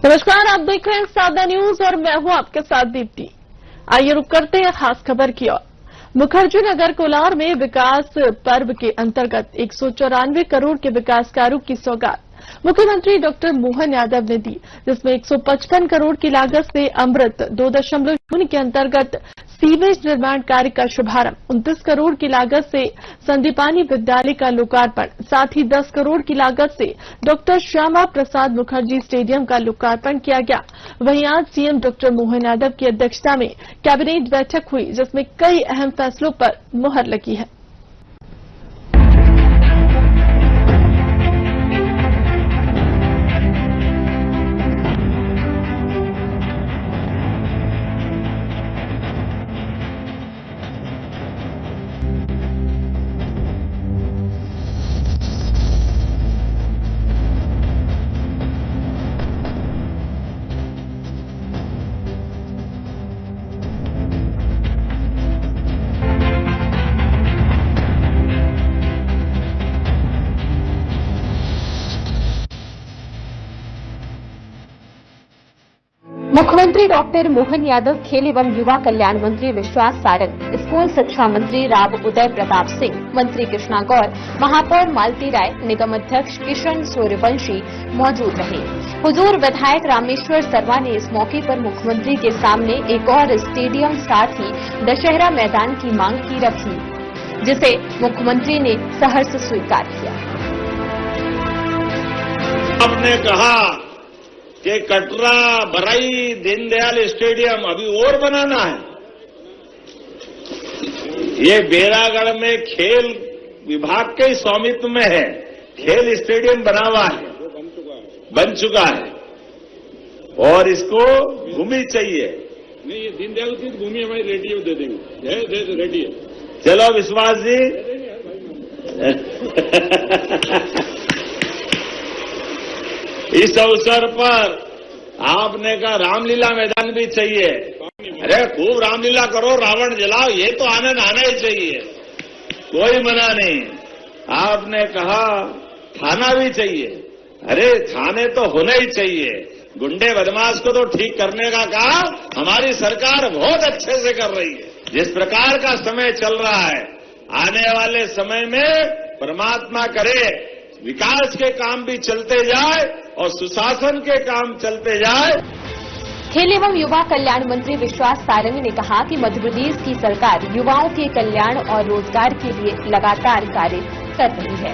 नमस्कार, आप देख रहे हैं सादा न्यूज और मैं हूं आपके साथ दीप्ति। आइए रुक करते हैं खास खबर की ओर। मुखर्जी नगर कोलार में विकास पर्व के अंतर्गत 194 करोड़ के विकास कार्यों की सौगात मुख्यमंत्री डॉक्टर मोहन यादव ने दी, जिसमें 155 करोड़ की लागत से अमृत 2.0 के अंतर्गत सीवेज निर्माण कार्य का शुभारंभ, 29 करोड़ की लागत से संदीपानी विद्यालय का लोकार्पण, साथ ही 10 करोड़ की लागत से डॉक्टर श्यामा प्रसाद मुखर्जी स्टेडियम का लोकार्पण किया गया। वहीं आज सीएम डॉक्टर मोहन यादव की अध्यक्षता में कैबिनेट बैठक हुई, जिसमें कई अहम फैसलों पर मुहर लगी है। मुख्यमंत्री डॉक्टर मोहन यादव, खेल एवं युवा कल्याण मंत्री विश्वास सारंग, स्कूल शिक्षा मंत्री राव उदय प्रताप सिंह, मंत्री कृष्णा गौर, महापौर मालती राय, निगम अध्यक्ष किशन सूर्यवंशी मौजूद रहे। हुजूर विधायक रामेश्वर सर्मा ने इस मौके पर मुख्यमंत्री के सामने एक और स्टेडियम साथ ही दशहरा मैदान की मांग की रखी, जिसे मुख्यमंत्री ने सहर्ष स्वीकार किया। आपने कहा कि कटरा, बरई, दीनदयाल स्टेडियम अभी और बनाना है। ये बेरागढ़ में खेल विभाग के स्वामित्व में है, खेल स्टेडियम बना हुआ है, बन चुका है और इसको भूमि चाहिए। नहीं, ये दीनदयाल की भूमि हमारी रेडी दे देंगे, रेडी है। चलो विश्वास जी, इस अवसर पर आपने कहा रामलीला मैदान भी चाहिए। अरे खूब रामलीला करो, रावण जलाओ, ये तो आनंद आना ही चाहिए, कोई मना नहीं। आपने कहा थाना भी चाहिए। अरे थाने तो होने ही चाहिए। गुंडे बदमाश को तो ठीक करने का काम हमारी सरकार बहुत अच्छे से कर रही है। जिस प्रकार का समय चल रहा है, आने वाले समय में परमात्मा करे विकास के काम भी चलते जाए और सुशासन के काम चलते जाए। खेल एवं युवा कल्याण मंत्री विश्वास सारंग ने कहा कि मध्य प्रदेश की सरकार युवाओं के कल्याण और रोजगार के लिए लगातार कार्य कर रही है।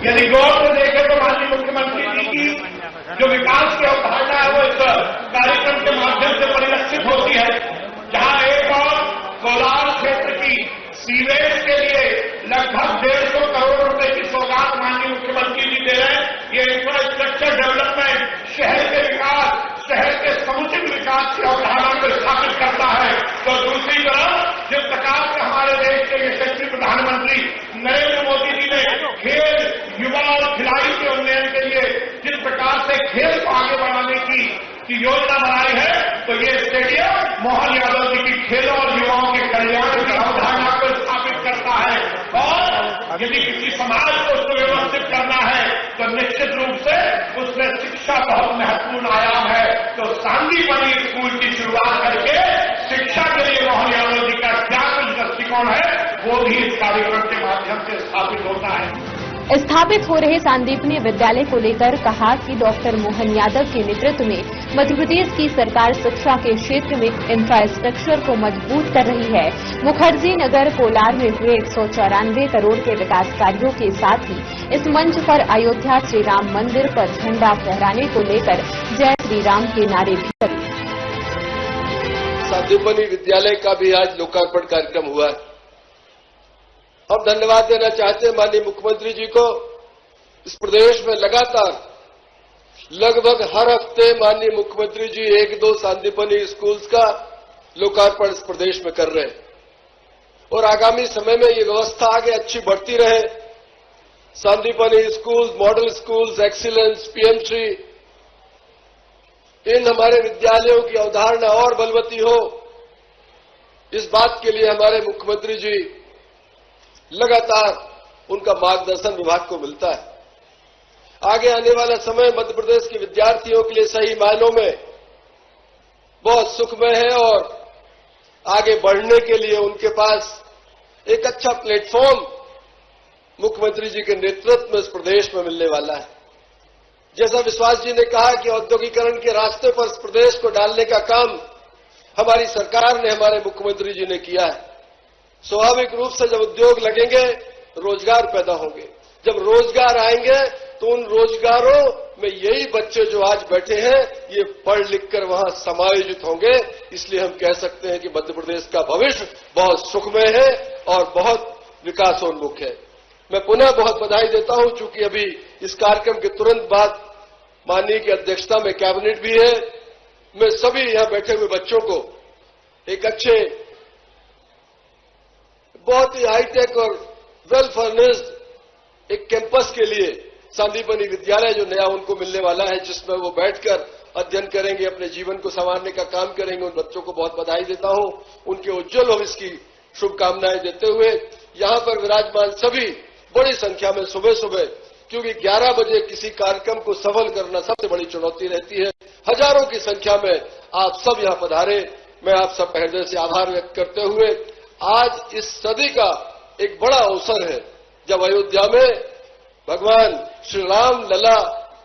यदि गौर से देखें तो माननीय मुख्यमंत्री जी की जो विकास की अवधारणा है वो इस कार्यक्रम के माध्यम से परिलक्षित होती है, जहां एक और कोलार क्षेत्र की सीवेज के लिए लगभग 150 करोड़ रुपए की सौगात माननीय मुख्यमंत्री जी दे रहे हैं। ये इंफ्रास्ट्रक्चर डेवलपमेंट शहर के विकास, शहर के समुचित विकास की अवधारणा को स्थापित करता है। तो दूसरी तरफ जिस प्रकार से हमारे देश के यशस्वी प्रधानमंत्री नरेंद्र मोदी जी ने खेल, युवा और खिलाड़ी के उन्नयन के लिए जिस प्रकार से खेल को आगे बढ़ाने की योजना बनाई है, तो ये स्टेडियम मोहन यादव जी की खेलों और युवाओं के कल्याण की अवधारणा को स्थापित करता है। और यदि किसी समाज को सुव्यवस्थित करना है तो निश्चित रूप से उसमें शिक्षा बहुत महत्वपूर्ण आयाम है। तो सांदीपनी स्कूल की शुरुआत करके शिक्षा के लिए मोहन यादव जी का क्या कुछ दृष्टिकोण है, वो भी इस कार्यक्रम के माध्यम से स्थापित होता है। स्थापित हो रहे सांदीपनी विद्यालय को लेकर कहा कि डॉक्टर मोहन यादव के नेतृत्व में मध्य प्रदेश की सरकार शिक्षा के क्षेत्र में इंफ्रास्ट्रक्चर को मजबूत कर रही है। मुखर्जी नगर कोलार में हुए 194 करोड़ के विकास कार्यों के साथ ही इस मंच पर अयोध्या श्री राम मंदिर पर झंडा फहराने को लेकर जय श्री राम के नारे भी लगे। सांदीपनी विद्यालय का भी आज लोकार्पण कार्यक्रम हुआ है। हम धन्यवाद देना चाहते हैं माननीय मुख्यमंत्री जी को। इस प्रदेश में लगातार लगभग हर हफ्ते माननीय मुख्यमंत्री जी 1-2 सांदीपनी स्कूल्स का लोकार्पण इस प्रदेश में कर रहे हैं और आगामी समय में ये व्यवस्था आगे अच्छी बढ़ती रहे। Sandipani schools, model schools, excellence, पीएम3, इन हमारे विद्यालयों की अवधारणा और बलवती हो, इस बात के लिए हमारे मुख्यमंत्री जी लगातार उनका मार्गदर्शन विभाग को मिलता है। आगे आने वाला समय मध्य प्रदेश के विद्यार्थियों के लिए सही मायनों में बहुत सुखमय है और आगे बढ़ने के लिए उनके पास एक अच्छा प्लेटफॉर्म मुख्यमंत्री जी के नेतृत्व में इस प्रदेश में मिलने वाला है। जैसा विश्वास जी ने कहा कि औद्योगिकरण के रास्ते पर इस प्रदेश को डालने का काम हमारी सरकार ने, हमारे मुख्यमंत्री जी ने किया है। स्वाभाविक रूप से जब उद्योग लगेंगे रोजगार पैदा होंगे, जब रोजगार आएंगे तो उन रोजगारों में यही बच्चे जो आज बैठे हैं ये पढ़ लिख कर वहां समायोजित होंगे। इसलिए हम कह सकते हैं कि मध्य प्रदेश का भविष्य बहुत सुखमय है और बहुत विकासोन्मुख है। मैं पुनः बहुत बधाई देता हूं, चूंकि अभी इस कार्यक्रम के तुरंत बाद माननीय की अध्यक्षता में कैबिनेट भी है। मैं सभी यहां बैठे हुए बच्चों को एक अच्छे, बहुत ही हाईटेक और वेल फर्निश्ड एक कैंपस के लिए संदीपनी विद्यालय जो नया उनको मिलने वाला है, जिसमें वो बैठकर अध्ययन करेंगे, अपने जीवन को संवारने का काम करेंगे। उन बच्चों को बहुत बधाई देता हूं, उनके उज्जवल भविष्य की शुभकामनाएं देते हुए यहां पर विराजमान सभी बड़ी संख्या में सुबह सुबह, क्योंकि 11 बजे किसी कार्यक्रम को सफल करना सबसे बड़ी चुनौती रहती है, हजारों की संख्या में आप सब यहां पधारे। मैं आप सब हृदय से आभार व्यक्त करते हुए आज इस सदी का एक बड़ा अवसर है जब अयोध्या में भगवान श्री राम लला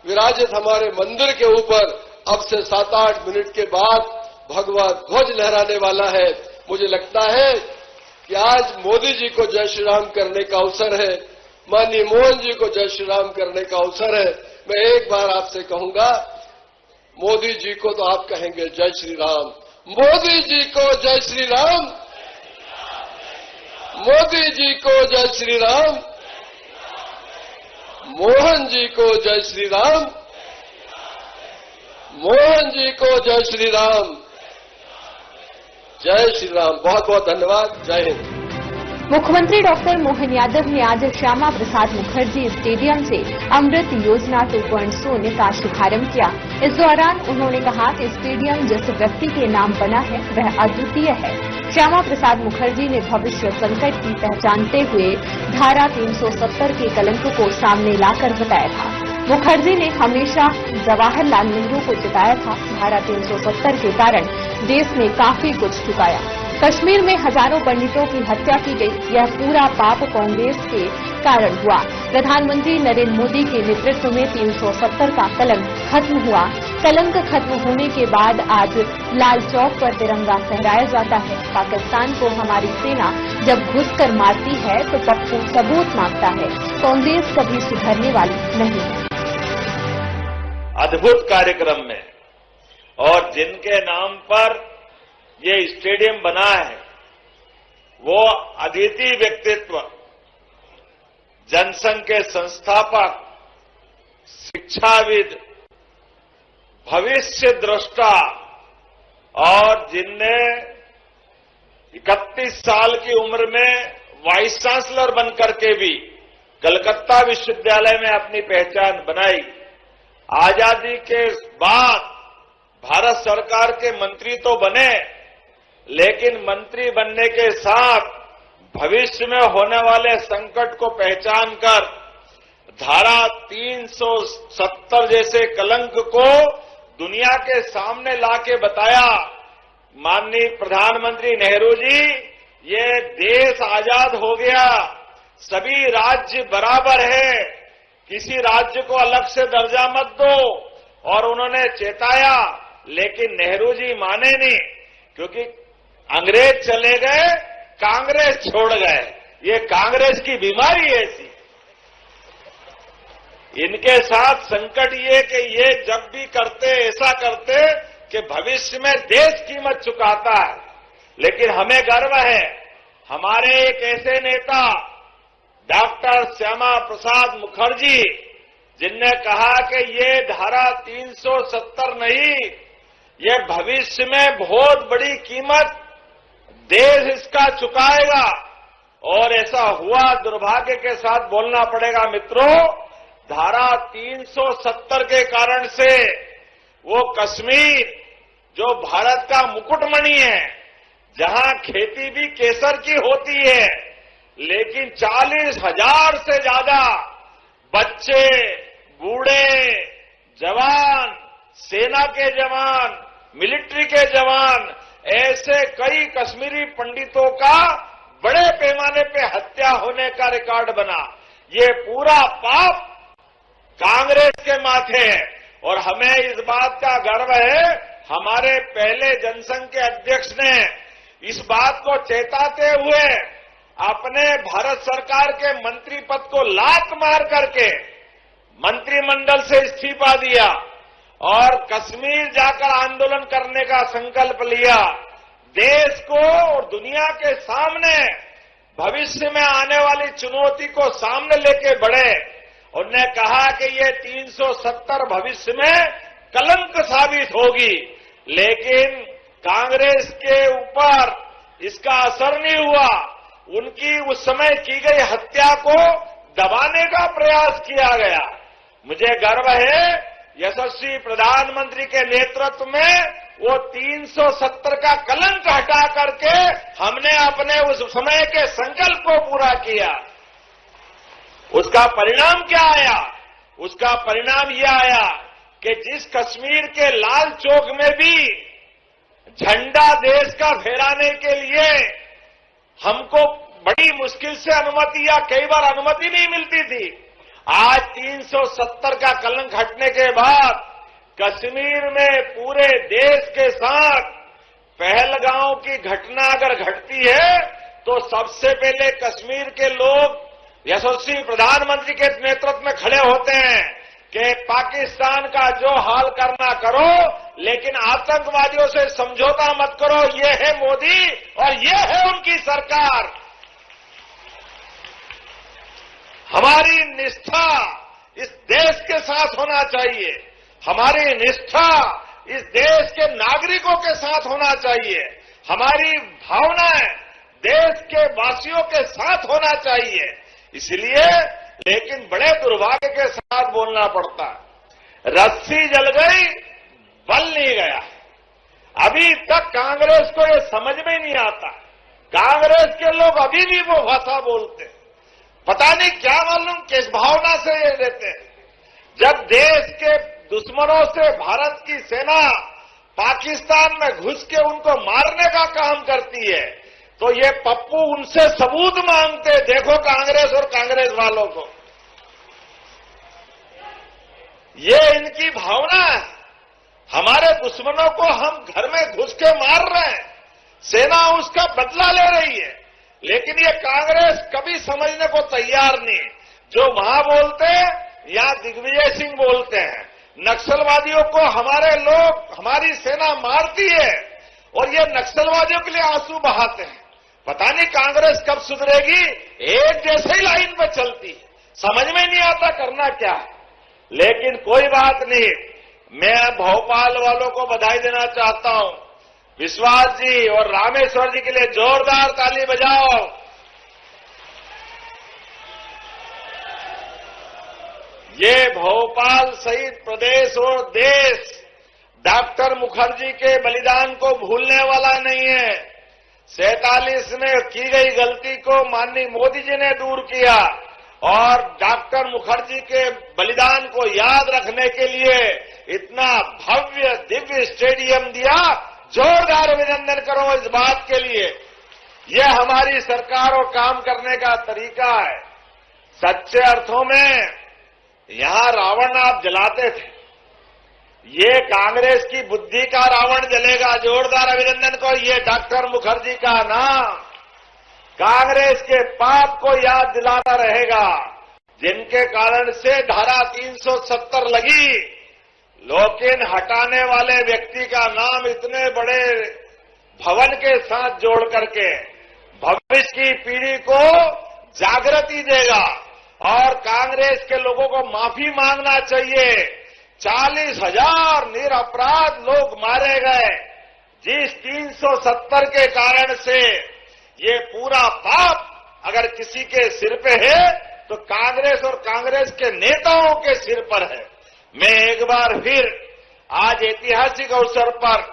विराजित हमारे मंदिर के ऊपर अब से 7-8 मिनट के बाद भगवा ध्वज लहराने वाला है। मुझे लगता है कि आज मोदी जी को जय श्री राम करने का अवसर है, माननीय मोहन जी को जय श्री राम करने का अवसर है। मैं एक बार आपसे कहूंगा, मोदी जी को तो आप कहेंगे जय श्री राम, मोदी जी को जय श्री राम, मोदी जी को जय श्री राम, मोहन जी को जय श्री राम, मोहन जी को जय श्री राम, जय श्री राम। बहुत बहुत धन्यवाद। जय हिंद। मुख्यमंत्री डॉक्टर मोहन यादव ने आज श्यामा प्रसाद मुखर्जी स्टेडियम से अमृत योजना 2.0 का शुभारंभ किया। इस दौरान उन्होंने कहा कि स्टेडियम जिस व्यक्ति के नाम बना है वह अद्वितीय है। श्यामा प्रसाद मुखर्जी ने भविष्य संकट की पहचानते हुए धारा 370 के कलंक को सामने लाकर बताया था। मुखर्जी ने हमेशा जवाहरलाल नेहरू को जिताया था। धारा 370 के कारण देश ने काफी कुछ चुकाया। कश्मीर में हजारों पंडितों की हत्या की गई। यह पूरा पाप कांग्रेस के कारण हुआ। प्रधानमंत्री नरेंद्र मोदी के नेतृत्व में 370 का कलंक खत्म हुआ। कलंक खत्म होने के बाद आज लाल चौक पर तिरंगा फहराया जाता है। पाकिस्तान को हमारी सेना जब घुसकर मारती है तो पप्पू सबूत मांगता है। कांग्रेस कभी सुधरने वाली नहीं है। अद्भुत कार्यक्रम में और जिनके नाम पर ये स्टेडियम बना है वो अद्वितीय व्यक्तित्व, जनसंघ के संस्थापक, शिक्षाविद, भविष्य दृष्टा और जिनने 31 साल की उम्र में वाइस चांसलर बनकर के भी कलकत्ता विश्वविद्यालय में अपनी पहचान बनाई। आजादी के बाद भारत सरकार के मंत्री तो बने, लेकिन मंत्री बनने के साथ भविष्य में होने वाले संकट को पहचान कर धारा 370 जैसे कलंक को दुनिया के सामने लाके बताया। माननीय प्रधानमंत्री नेहरू जी, ये देश आजाद हो गया, सभी राज्य बराबर है, किसी राज्य को अलग से दर्जा मत दो, और उन्होंने चेताया। लेकिन नेहरू जी माने नहीं, क्योंकि अंग्रेज चले गए, कांग्रेस छोड़ गए। ये कांग्रेस की बीमारी है ऐसी। इनके साथ संकट ये कि ये जब भी करते ऐसा करते कि भविष्य में देश कीमत चुकाता है। लेकिन हमें गर्व है, हमारे एक ऐसे नेता डॉक्टर श्यामा प्रसाद मुखर्जी, जिनने कहा कि ये धारा 370 नहीं, ये भविष्य में बहुत बड़ी कीमत देश इसका चुकाएगा। और ऐसा हुआ। दुर्भाग्य के साथ बोलना पड़ेगा मित्रों, धारा 370 के कारण से वो कश्मीर जो भारत का मुकुटमणि है, जहां खेती भी केसर की होती है, लेकिन 40,000 से ज्यादा बच्चे, बूढ़े जवान, सेना के जवान, मिलिट्री के जवान, ऐसे कई कश्मीरी पंडितों का बड़े पैमाने पे हत्या होने का रिकॉर्ड बना। ये पूरा पाप कांग्रेस के माथे है और हमें इस बात का गर्व है, हमारे पहले जनसंघ के अध्यक्ष ने इस बात को चेताते हुए अपने भारत सरकार के मंत्री पद को लात मार करके मंत्रिमंडल से इस्तीफा दिया और कश्मीर जाकर आंदोलन करने का संकल्प लिया। देश को और दुनिया के सामने भविष्य में आने वाली चुनौती को सामने लेके बढ़े। उन्होंने कहा कि ये 370 भविष्य में कलंक साबित होगी, लेकिन कांग्रेस के ऊपर इसका असर नहीं हुआ। उनकी उस समय की गई हत्या को दबाने का प्रयास किया गया। मुझे गर्व है यशस्वी प्रधानमंत्री के नेतृत्व में वो 370 का कलंक हटा करके हमने अपने उस समय के संकल्प को पूरा किया। उसका परिणाम क्या आया? उसका परिणाम यह आया कि जिस कश्मीर के लाल चौक में भी झंडा देश का फहराने के लिए हमको बड़ी मुश्किल से अनुमति या कई बार अनुमति नहीं मिलती थी, आज 370 का कलंक हटने के बाद कश्मीर में पूरे देश के साथ पहलगांव की घटना अगर घटती है तो सबसे पहले कश्मीर के लोग यशस्वी प्रधानमंत्री के नेतृत्व में खड़े होते हैं कि पाकिस्तान का जो हाल करना करो, लेकिन आतंकवादियों से समझौता मत करो। ये है मोदी और ये है उनकी सरकार। हमारी निष्ठा इस देश के साथ होना चाहिए, हमारी निष्ठा इस देश के नागरिकों के साथ होना चाहिए, हमारी भावनाएं देश के वासियों के साथ होना चाहिए। इसलिए लेकिन बड़े दुर्भाग्य के साथ बोलना पड़ता है, रस्सी जल गई, बल नहीं गया। अभी तक कांग्रेस को ये समझ में नहीं आता। कांग्रेस के लोग अभी भी वो भाषा बोलते हैं, पता नहीं क्या मालूम किस भावना से ये लेते हैं। जब देश के दुश्मनों से भारत की सेना पाकिस्तान में घुस के उनको मारने का काम करती है तो ये पप्पू उनसे सबूत मांगते, देखो कांग्रेस और कांग्रेस वालों को। ये इनकी भावना है। हमारे दुश्मनों को हम घर में घुस के मार रहे हैं, सेना उसका बदला ले रही है, लेकिन ये कांग्रेस कभी समझने को तैयार नहीं। जो वहां बोलते हैं यहां दिग्विजय सिंह बोलते हैं। नक्सलवादियों को हमारे लोग, हमारी सेना मारती है और ये नक्सलवादियों के लिए आंसू बहाते हैं। पता नहीं कांग्रेस कब सुधरेगी, एक जैसे ही लाइन पर चलती, समझ में नहीं आता करना क्या है। लेकिन कोई बात नहीं, मैं भोपाल वालों को बधाई देना चाहता हूं। विश्वास जी और रामेश्वर जी के लिए जोरदार ताली बजाओ। ये भोपाल सहित प्रदेश और देश डॉक्टर मुखर्जी के बलिदान को भूलने वाला नहीं है। 47 में की गई गलती को माननीय मोदी जी ने दूर किया और डॉक्टर मुखर्जी के बलिदान को याद रखने के लिए इतना भव्य दिव्य स्टेडियम दिया। जोरदार अभिनंदन करो इस बात के लिए। यह हमारी सरकार और काम करने का तरीका है। सच्चे अर्थों में यहां रावण आप जलाते थे, ये कांग्रेस की बुद्धि का रावण जलेगा। जोरदार अभिनंदन को। ये डॉक्टर मुखर्जी का नाम कांग्रेस के पाप को याद दिलाता रहेगा, जिनके कारण से धारा 370 लगी, लेकिन हटाने वाले व्यक्ति का नाम इतने बड़े भवन के साथ जोड़ करके भविष्य की पीढ़ी को जागृति देगा और कांग्रेस के लोगों को माफी मांगना चाहिए। 40,000 निरपराध लोग मारे गए जिस 370 के कारण से। ये पूरा पाप अगर किसी के सिर पे है तो कांग्रेस और कांग्रेस के नेताओं के सिर पर है। मैं एक बार फिर आज ऐतिहासिक अवसर पर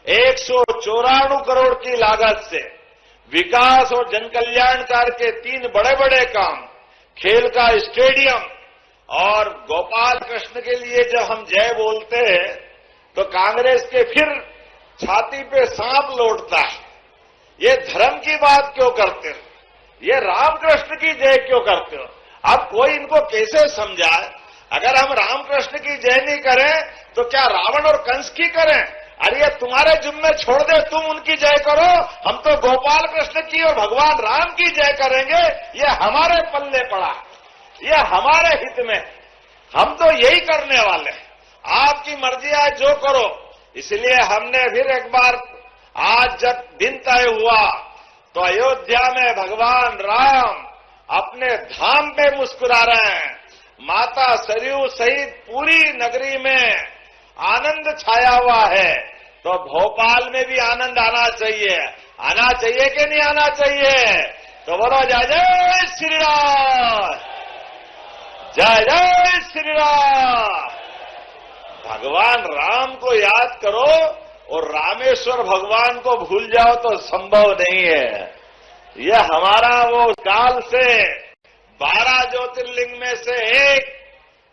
194 करोड़ की लागत से विकास और जनकल्याणकार के 3 बड़े बड़े काम, खेल का स्टेडियम और गोपाल कृष्ण के लिए जब हम जय बोलते हैं तो कांग्रेस के फिर छाती पे सांप लौटता है। ये धर्म की बात क्यों करते हो? ये रामकृष्ण की जय क्यों करते हो? अब कोई इनको कैसे समझाए? अगर हम रामकृष्ण की जय नहीं करें तो क्या रावण और कंस की करें? अरे ये तुम्हारे जिम्मे छोड़ दे, तुम उनकी जय करो, हम तो गोपाल कृष्ण की और भगवान राम की जय करेंगे। ये हमारे पल्ले पड़ा, ये हमारे हित में, हम तो यही करने वाले हैं। आपकी मर्जी है, जो करो। इसलिए हमने फिर एक बार, आज जब दिन तय हुआ तो अयोध्या में भगवान राम अपने धाम पे मुस्कुरा रहे हैं। माता सरयू सहित पूरी नगरी में आनंद छाया हुआ है, तो भोपाल में भी आनंद आना चाहिए। आना चाहिए कि नहीं आना चाहिए? तो बोलो जय जय श्री राम, जय जय श्री राम। भगवान राम को याद करो और रामेश्वर भगवान को भूल जाओ तो संभव नहीं है। यह हमारा वो काल से 12 ज्योतिर्लिंग में से एक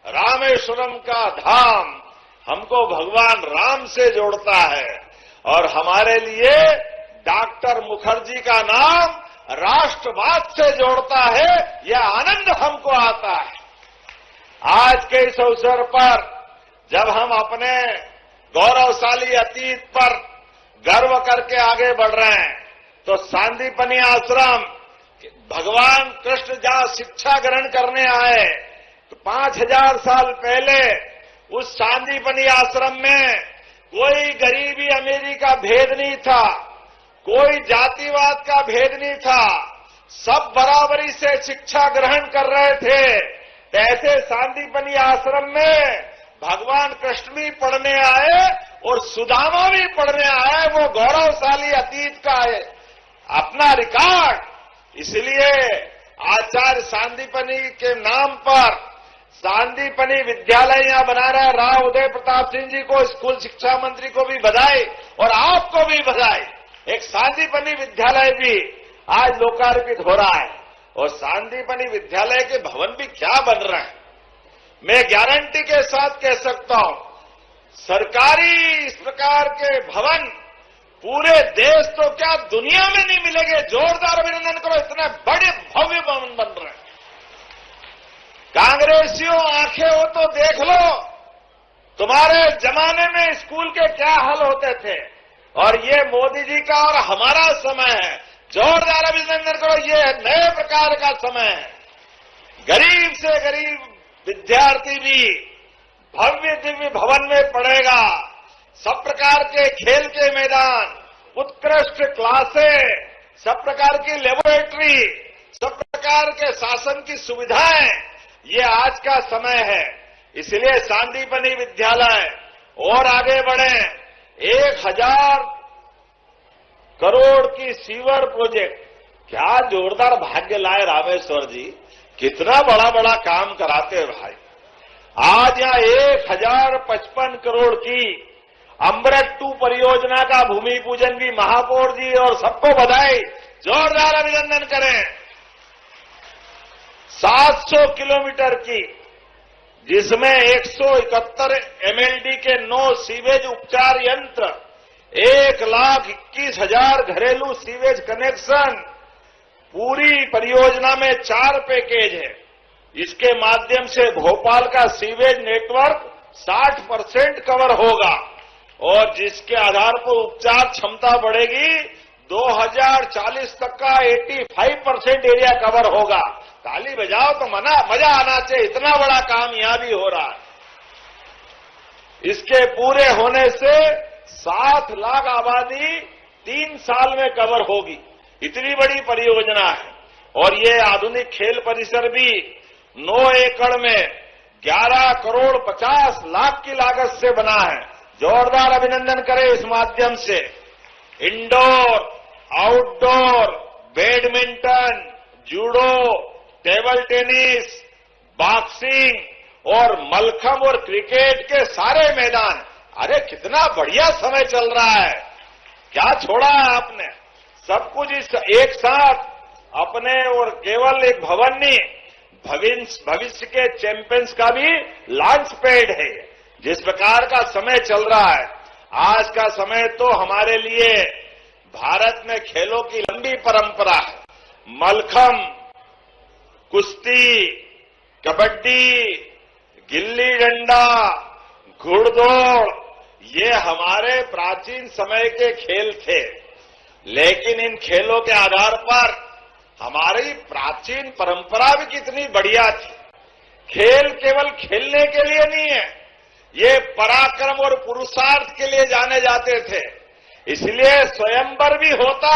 रामेश्वरम का धाम हमको भगवान राम से जोड़ता है, और हमारे लिए डॉक्टर मुखर्जी का नाम राष्ट्रवाद से जोड़ता है। यह आनंद हमको आता है। आज के इस अवसर पर जब हम अपने गौरवशाली अतीत पर गर्व करके आगे बढ़ रहे हैं, तो सांदीपनी आश्रम, भगवान कृष्ण जहां शिक्षा ग्रहण करने आए तो 5000 साल पहले उस सांदीपनी आश्रम में कोई गरीबी अमीरी का भेद नहीं था, कोई जातिवाद का भेद नहीं था, सब बराबरी से शिक्षा ग्रहण कर रहे थे। ऐसे सांदीपनी आश्रम में भगवान कृष्ण भी पढ़ने आए और सुदामा भी पढ़ने आए। वो गौरवशाली अतीत का है अपना रिकॉर्ड। इसलिए आचार्य सांदीपनी के नाम पर सांदीपनी विद्यालय यहां बना रहा। राव उदय प्रताप सिंह जी को, स्कूल शिक्षा मंत्री को भी बधाई और आपको भी बधाई। एक सांदीपनी विद्यालय भी आज लोकार्पित हो रहा है, और सांदीपनी विद्यालय के भवन भी क्या बन रहे हैं। मैं गारंटी के साथ कह सकता हूं, सरकारी इस प्रकार के भवन पूरे देश तो क्या दुनिया में नहीं मिलेंगे। जोरदार अभिनंदन करो, इतने बड़े भव्य भवन बन रहे हैं। कांग्रेसियों, आंखें हो तो देख लो, तुम्हारे जमाने में स्कूल के क्या हाल होते थे, और ये मोदी जी का और हमारा समय है। जोरदार अभिनंदन करो, ये नए प्रकार का समय है। गरीब से गरीब विद्यार्थी भी भव्य दिव्य भवन में पढ़ेगा। सब प्रकार के खेल के मैदान, उत्कृष्ट क्लासें, सब प्रकार की लेबोरेटरी, सब प्रकार के शासन की सुविधाएं, ये आज का समय है। इसलिए सांदीपनी विद्यालय और आगे बढ़े। 1000 करोड़ की सीवर प्रोजेक्ट, क्या जोरदार भाग्य लाए रामेश्वर जी, कितना बड़ा बड़ा काम कराते हैं भाई। आज यहां 1055 करोड़ की अमृत 2 परियोजना का भूमि पूजन भी महापौर जी और सबको बधाई, जोरदार अभिनंदन करें। 700 किलोमीटर की, जिसमें 171 MLD के 9 सीवेज उपचार यंत्र, 1,21,000 घरेलू सीवेज कनेक्शन, पूरी परियोजना में 4 पैकेज है। इसके माध्यम से भोपाल का सीवेज नेटवर्क 60% कवर होगा, और जिसके आधार पर उपचार क्षमता बढ़ेगी। 2040 तक का 85% एरिया कवर होगा। ताली बजाओ तो मजा आना चाहिए, इतना बड़ा काम यहां भी हो रहा है। इसके पूरे होने से 7 लाख आबादी 3 साल में कवर होगी। इतनी बड़ी परियोजना है। और ये आधुनिक खेल परिसर भी 9 एकड़ में 11 करोड़ 50 लाख की लागत से बना है। जोरदार अभिनंदन करें इस माध्यम से। Indoor, outdoor, badminton, judo, table tennis, boxing और मलखंब और क्रिकेट के सारे मैदान। अरे कितना बढ़िया समय चल रहा है, क्या छोड़ा है आपने। सब कुछ इस एक साथ अपने, और केवल एक भवन नहीं, भविष्य के चैंपियंस का भी लॉन्च पैड है। जिस प्रकार का समय चल रहा है, आज का समय तो हमारे लिए भारत में खेलों की लंबी परंपरा है। मलखम, कुश्ती, कबड्डी, गिल्ली डंडा, घुड़दौड़, ये हमारे प्राचीन समय के खेल थे। लेकिन इन खेलों के आधार पर हमारी प्राचीन परंपरा भी कितनी बढ़िया थी। खेल केवल खेलने के लिए नहीं है, ये पराक्रम और पुरुषार्थ के लिए जाने जाते थे। इसलिए स्वयंवर भी होता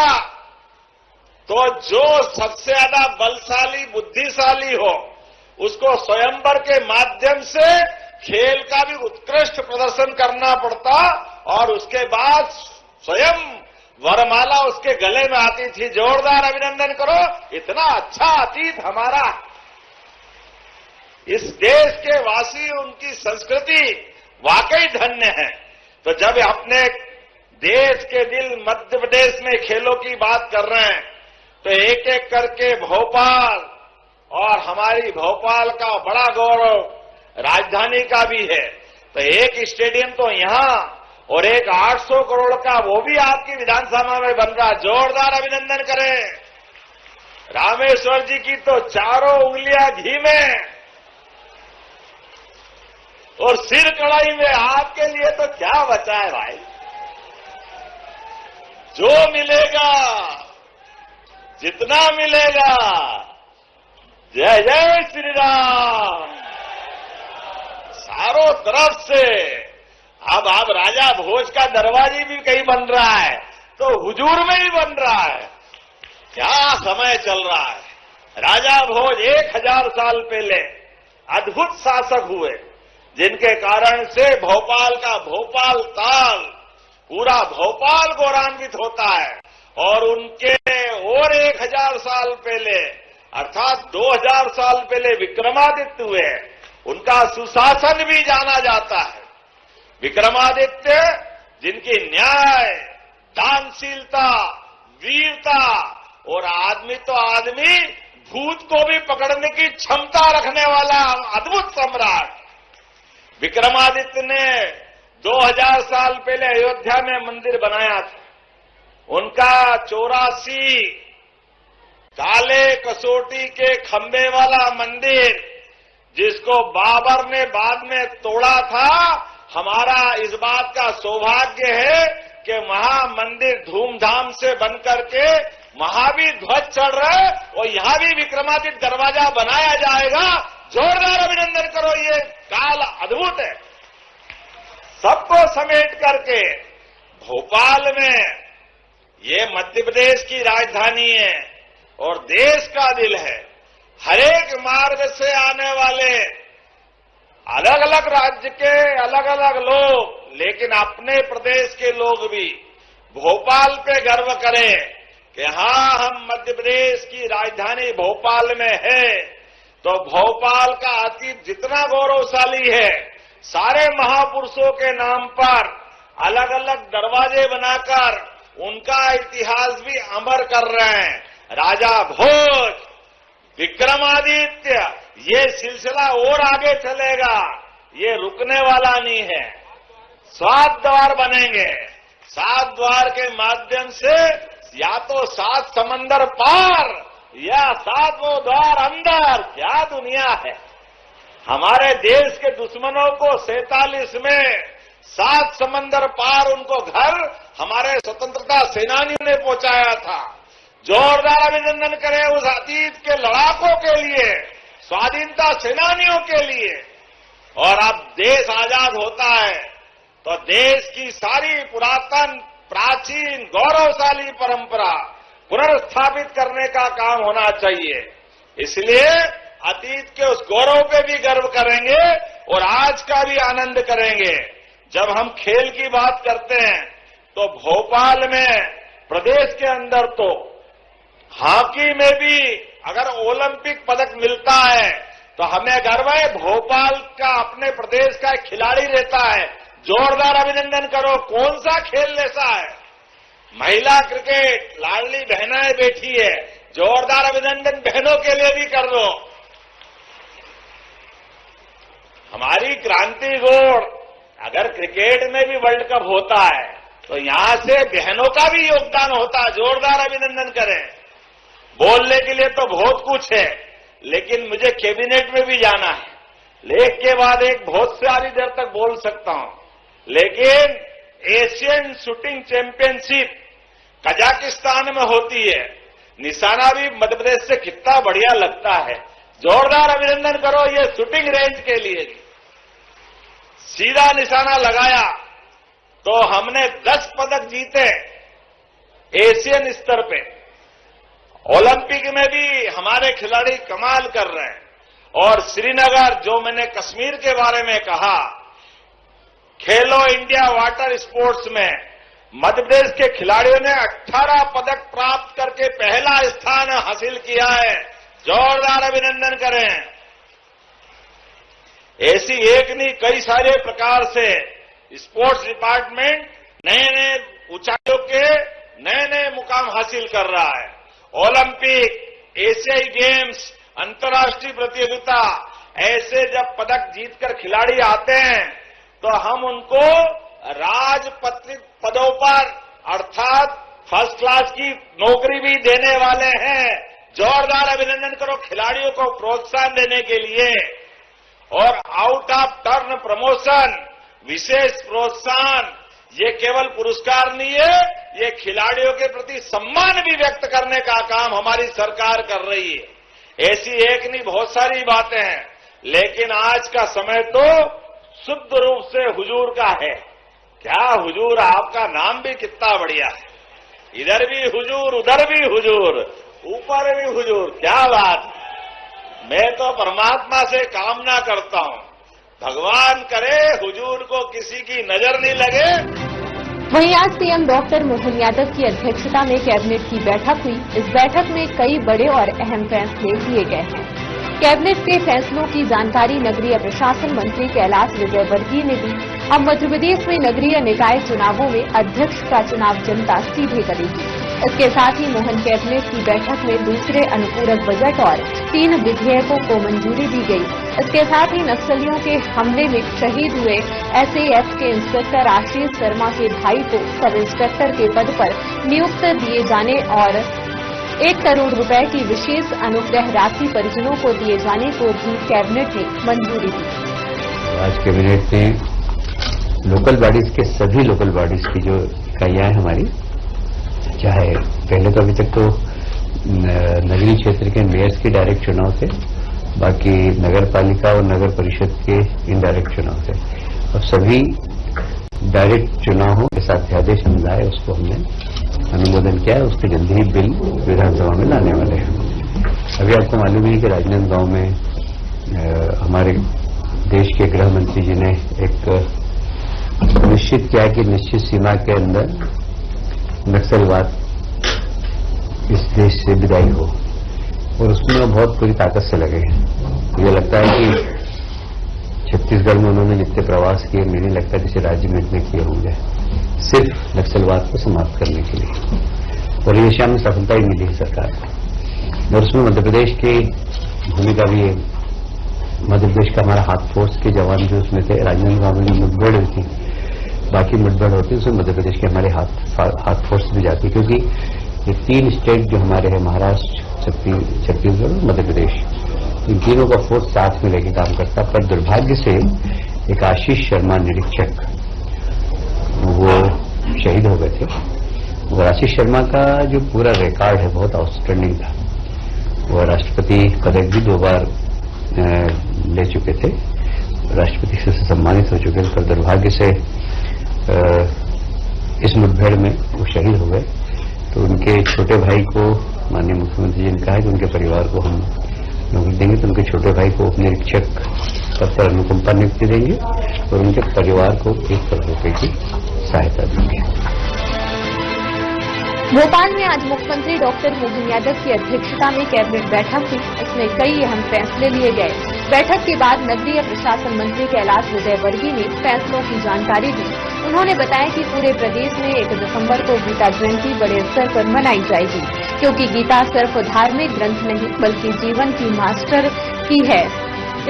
तो जो सबसे ज्यादा बलशाली, बुद्धिशाली हो, उसको स्वयंवर के माध्यम से खेल का भी उत्कृष्ट प्रदर्शन करना पड़ता और उसके बाद स्वयं वरमाला उसके गले में आती थी। जोरदार अभिनंदन करो, इतना अच्छा अतीत हमारा। इस देश के वासी, उनकी संस्कृति वाकई धन्य है। तो जब अपने देश के दिल मध्य प्रदेश में खेलों की बात कर रहे हैं, तो एक एक करके भोपाल, और हमारी भोपाल का बड़ा गौरव राजधानी का भी है। तो एक स्टेडियम तो यहां और एक 800 करोड़ का वो भी आपकी विधानसभा में बन रहा। जोरदार अभिनंदन करें। रामेश्वर जी की तो चारों उंगलियां घी में और सिर कढ़ाई में। आपके लिए तो क्या बचा है भाई। जो मिलेगा, जितना मिलेगा, जय जय श्री राम, चारों तरफ से। अब राजा भोज का दरवाजे भी कहीं बन रहा है, तो हुजूर में भी बन रहा है। क्या समय चल रहा है। राजा भोज 1000 साल पहले अद्भुत शासक हुए, जिनके कारण से भोपाल का भोपाल ताल, पूरा भोपाल गौरवान्वित होता है। और उनके और 1000 साल पहले, अर्थात 2000 साल पहले विक्रमादित्य हुए, उनका सुशासन भी जाना जाता है। विक्रमादित्य, जिनकी न्याय, दानशीलता, वीरता और आदमी तो आदमी, भूत को भी पकड़ने की क्षमता रखने वाला अद्भुत सम्राट। विक्रमादित्य ने 2000 साल पहले अयोध्या में मंदिर बनाया था। उनका 84 काले कसोटी के खंबे वाला मंदिर, जिसको बाबर ने बाद में तोड़ा था, हमारा इस बात का सौभाग्य है कि महामंदिर धूमधाम से बनकर के महावीर ध्वज चढ़ रहा है और यहां भी विक्रमादित्य दरवाजा बनाया जाएगा। जोरदार अभिनंदन करो, ये काल अद्भुत है। सबको समेट करके भोपाल में, ये मध्य प्रदेश की राजधानी है और देश का दिल है। हरेक मार्ग से आने वाले अलग अलग राज्य के अलग अलग लोग, लेकिन अपने प्रदेश के लोग भी भोपाल पे गर्व करें कि हां, हम मध्य प्रदेश की राजधानी भोपाल में है। तो भोपाल का अतीत जितना गौरवशाली है, सारे महापुरुषों के नाम पर अलग अलग दरवाजे बनाकर उनका इतिहास भी अमर कर रहे हैं। राजा भोज, विक्रमादित्य, ये सिलसिला और आगे चलेगा, ये रुकने वाला नहीं है। 7 द्वार बनेंगे। 7 द्वार के माध्यम से या तो 7 समंदर पार या 7वां द्वार अंदर। क्या दुनिया है। हमारे देश के दुश्मनों को 47 में 7 समंदर पार उनको घर हमारे स्वतंत्रता सेनानियों ने पहुंचाया था। जोरदार अभिनंदन करें उस अतीत के लड़ाकों के लिए, स्वाधीनता सेनानियों के लिए। और अब देश आजाद होता है तो देश की सारी पुरातन, प्राचीन, गौरवशाली परंपरा पुनर्स्थापित करने का काम होना चाहिए। इसलिए अतीत के उस गौरव पे भी गर्व करेंगे और आज का भी आनंद करेंगे। जब हम खेल की बात करते हैं तो भोपाल में, प्रदेश के अंदर तो हॉकी में भी अगर ओलंपिक पदक मिलता है तो हमें गर्व है। भोपाल का, अपने प्रदेश का खिलाड़ी रहता है। जोरदार अभिनंदन करो। कौन सा खेल ऐसा है। महिला क्रिकेट, लाडली बहनाएं बैठी है। जोरदार अभिनंदन बहनों के लिए भी कर दो। हमारी क्रांति गोड़, अगर क्रिकेट में भी वर्ल्ड कप होता है तो यहां से बहनों का भी योगदान होता है। जोरदार अभिनंदन करें। बोलने के लिए तो बहुत कुछ है, लेकिन मुझे कैबिनेट में भी जाना है। एक के बाद एक बहुत सारी देर तक बोल सकता हूं, लेकिन एशियन शूटिंग चैंपियनशिप कजाकिस्तान में होती है। निशाना भी मध्य प्रदेश से कितना बढ़िया लगता है। जोरदार अभिनंदन करो ये शूटिंग रेंज के लिए। सीधा निशाना लगाया तो हमने 10 पदक जीते एशियन स्तर पे। ओलंपिक में भी हमारे खिलाड़ी कमाल कर रहे हैं। और श्रीनगर, जो मैंने कश्मीर के बारे में कहा, खेलो इंडिया वाटर स्पोर्ट्स में मध्य प्रदेश के खिलाड़ियों ने 18 पदक प्राप्त करके पहला स्थान हासिल किया है। जोरदार अभिनंदन करें। ऐसी एक नहीं, कई सारे प्रकार से स्पोर्ट्स डिपार्टमेंट नए नए ऊंचाइयों के नए नए मुकाम हासिल कर रहा है। ओलंपिक, एशियाई गेम्स, अंतर्राष्ट्रीय प्रतियोगिता, ऐसे जब पदक जीतकर खिलाड़ी आते हैं तो हम उनको राजपत्रित पदों पर अर्थात फर्स्ट क्लास की नौकरी भी देने वाले हैं। जोरदार अभिनंदन करो खिलाड़ियों को प्रोत्साहन देने के लिए। और आउट ऑफ टर्न प्रमोशन, विशेष प्रोत्साहन, ये केवल पुरस्कार नहीं है, ये खिलाड़ियों के प्रति सम्मान भी व्यक्त करने का काम हमारी सरकार कर रही है। ऐसी एक नहीं, बहुत सारी बातें हैं, लेकिन आज का समय तो शुद्ध रूप से हुजूर का है। क्या हुजूर, आपका नाम भी कितना बढ़िया है। इधर भी हुजूर, उधर भी हुजूर, ऊपर भी हुजूर, क्या बात। मैं तो परमात्मा से कामना करता हूं, भगवान करे हुजूर को किसी की नजर नहीं लगे। वहीं आज सीएम डॉक्टर मोहन यादव की अध्यक्षता में कैबिनेट की बैठक हुई। इस बैठक में कई बड़े और अहम फैसले लिए गए हैं। कैबिनेट के फैसलों की जानकारी नगरीय प्रशासन मंत्री कैलाश विजयवर्गीय ने दी। अब मध्य प्रदेश में नगरीय निकाय चुनावों में अध्यक्ष का चुनाव जनता सीधे करेगी। इसके साथ ही मोहन कैबिनेट की बैठक में दूसरे अनुपूरक बजट और 3 विधेयकों को मंजूरी दी गई। इसके साथ ही नक्सलियों के हमले में शहीद हुए एसएएफ के इंस्पेक्टर आशीष शर्मा के भाई को सब इंस्पेक्टर के पद पर नियुक्त दिए जाने और 1 करोड़ रुपए की विशेष अनुग्रह राशि परिजनों को दिए जाने को भी कैबिनेट ने मंजूरी दी। आज कैबिनेट ने लोकल बॉडीज के सभी लोकल बॉडीज की जो इकाइयां हैं हमारी, चाहे पहले तो अभी तक तो नगरीय क्षेत्र के मेयर्स के डायरेक्ट चुनाव थे, बाकी नगर पालिका और नगर परिषद के इनडायरेक्ट चुनाव थे, और सभी डायरेक्ट चुनावों के साथ अध्यादेश लाए, उसको हमने अनुमोदन किया है। उसके जल्दी ही बिल विधानसभा में लाने वाले हैं। अभी आपको मालूम है कि राजनांदगांव में हमारे देश के गृह मंत्री जी ने एक निश्चित किया कि निश्चित सीमा के अंदर नक्सलवाद इस देश से विदाई हो, और उसमें वो बहुत पूरी ताकत से लगे हैं। मुझे लगता है कि छत्तीसगढ़ में उन्होंने जितने प्रवास किए, मुझे नहीं लगता किसी राज्य में इतने किए होंगे, सिर्फ नक्सलवाद को समाप्त करने के लिए। और ये दिशा में सफलता ही मिली है सरकार को, और उसमें मध्य प्रदेश की भूमिका भी है। मध्य प्रदेश का हमारा हाथ फोर्स के जवान जो उसमें थे, राजनांदगांव में जो मुठभेड़ हुई थी, बाकी मुठभेड़ होती है उसमें मध्य प्रदेश के हमारे हाथ फोर्स भी जाती है, क्योंकि ये 3 स्टेट जो हमारे हैं, महाराष्ट्र, छत्तीसगढ़ और मध्य प्रदेश, इन तीनों का फोर्स साथ में लेके काम करता। पर दुर्भाग्य से एक आशीष शर्मा निरीक्षक वो शहीद हो गए थे। और आशीष शर्मा का जो पूरा रिकॉर्ड है बहुत आउटस्टैंडिंग था। वो राष्ट्रपति पदक भी 2 बार ले चुके थे, राष्ट्रपति से सम्मानित हो चुके थे, पर दुर्भाग्य से इस मुठभेड़ में वो शहीद हो गए। तो उनके छोटे भाई को माननीय मुख्यमंत्री जी ने कहा कि उनके परिवार को हम नौकरी देंगे, तो उनके छोटे भाई को उपनिरीक्षक पद पर अनुकंपा नियुक्ति देंगे और उनके परिवार को 1 करोड़ रुपए की सहायता देंगे। भोपाल में आज मुख्यमंत्री डॉक्टर मोहन यादव की अध्यक्षता में कैबिनेट बैठक हुई। इसमें कई अहम फैसले लिए गए। बैठक के बाद नगरीय प्रशासन मंत्री कैलाश विजयवर्गीय ने फैसलों की जानकारी दी। उन्होंने बताया कि पूरे प्रदेश में 1 दिसंबर को गीता जयंती बड़े स्तर पर मनाई जाएगी, क्योंकि गीता सिर्फ धार्मिक ग्रंथ नहीं बल्कि जीवन की मास्टर की है।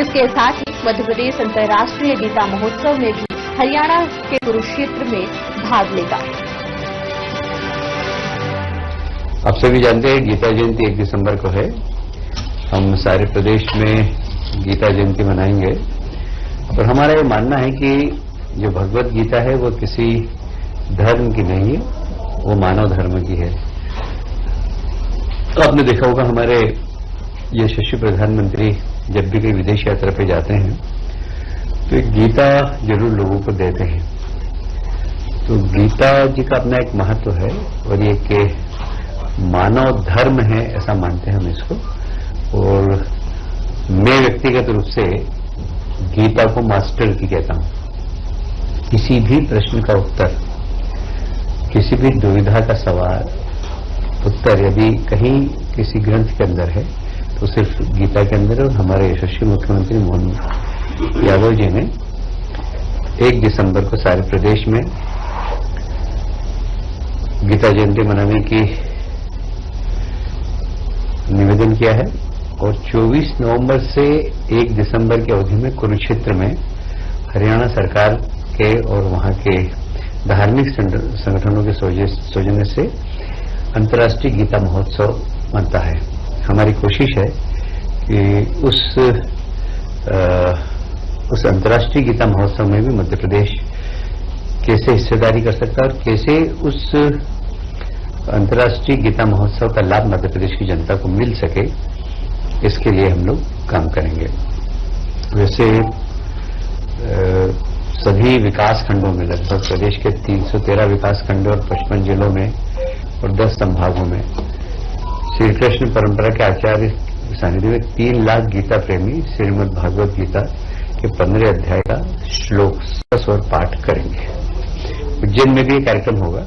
इसके साथ ही मध्य प्रदेश अंतर्राष्ट्रीय गीता महोत्सव में भी हरियाणा के कुरुक्षेत्र में भाग लेगा। आप सभी जानते हैं गीता जयंती 1 दिसंबर को है। हम सारे प्रदेश में गीता जयंती मनाएंगे और हमारा ये मानना है कि जो भगवत गीता है वो किसी धर्म की नहीं है, वो मानव धर्म की है। तो आपने देखा होगा हमारे यशस्वी प्रधानमंत्री जब भी कोई विदेश यात्रा पे जाते हैं तो एक गीता जरूर लोगों को देते हैं। तो गीता जी का अपना एक महत्व है और ये कि मानव धर्म है ऐसा मानते हैं हम इसको। और मैं व्यक्तिगत रूप से गीता को मास्टर की कहता हूं। किसी भी प्रश्न का उत्तर, किसी भी दुविधा का सवाल उत्तर यदि कहीं किसी ग्रंथ के अंदर है तो सिर्फ गीता के अंदर है। और हमारे यशस्वी मुख्यमंत्री मोहन यादव जी ने 1 दिसंबर को सारे प्रदेश में गीता जयंती मनाने की निवेदन किया है और 24 नवंबर से 1 दिसंबर की अवधि में कुरुक्षेत्र में हरियाणा सरकार के और वहां के धार्मिक संगठनों के सौजन्य से अंतर्राष्ट्रीय गीता महोत्सव मनता है। हमारी कोशिश है कि उस अंतर्राष्ट्रीय गीता महोत्सव में भी मध्य प्रदेश कैसे हिस्सेदारी कर सकता है और कैसे उस अंतर्राष्ट्रीय गीता महोत्सव का लाभ मध्य प्रदेश की जनता को मिल सके, इसके लिए हम लोग काम करेंगे। वैसे सभी विकास खंडों में, लगभग प्रदेश के 313 विकास खंडों और 55 जिलों में और 10 संभागों में श्री कृष्ण परंपरा के आचार्य सानिध्य में 3 लाख गीता प्रेमी श्रीमद् भागवत गीता के 15 अध्याय का श्लोक स्वर पाठ करेंगे। उज्जैन में भी ये कार्यक्रम होगा।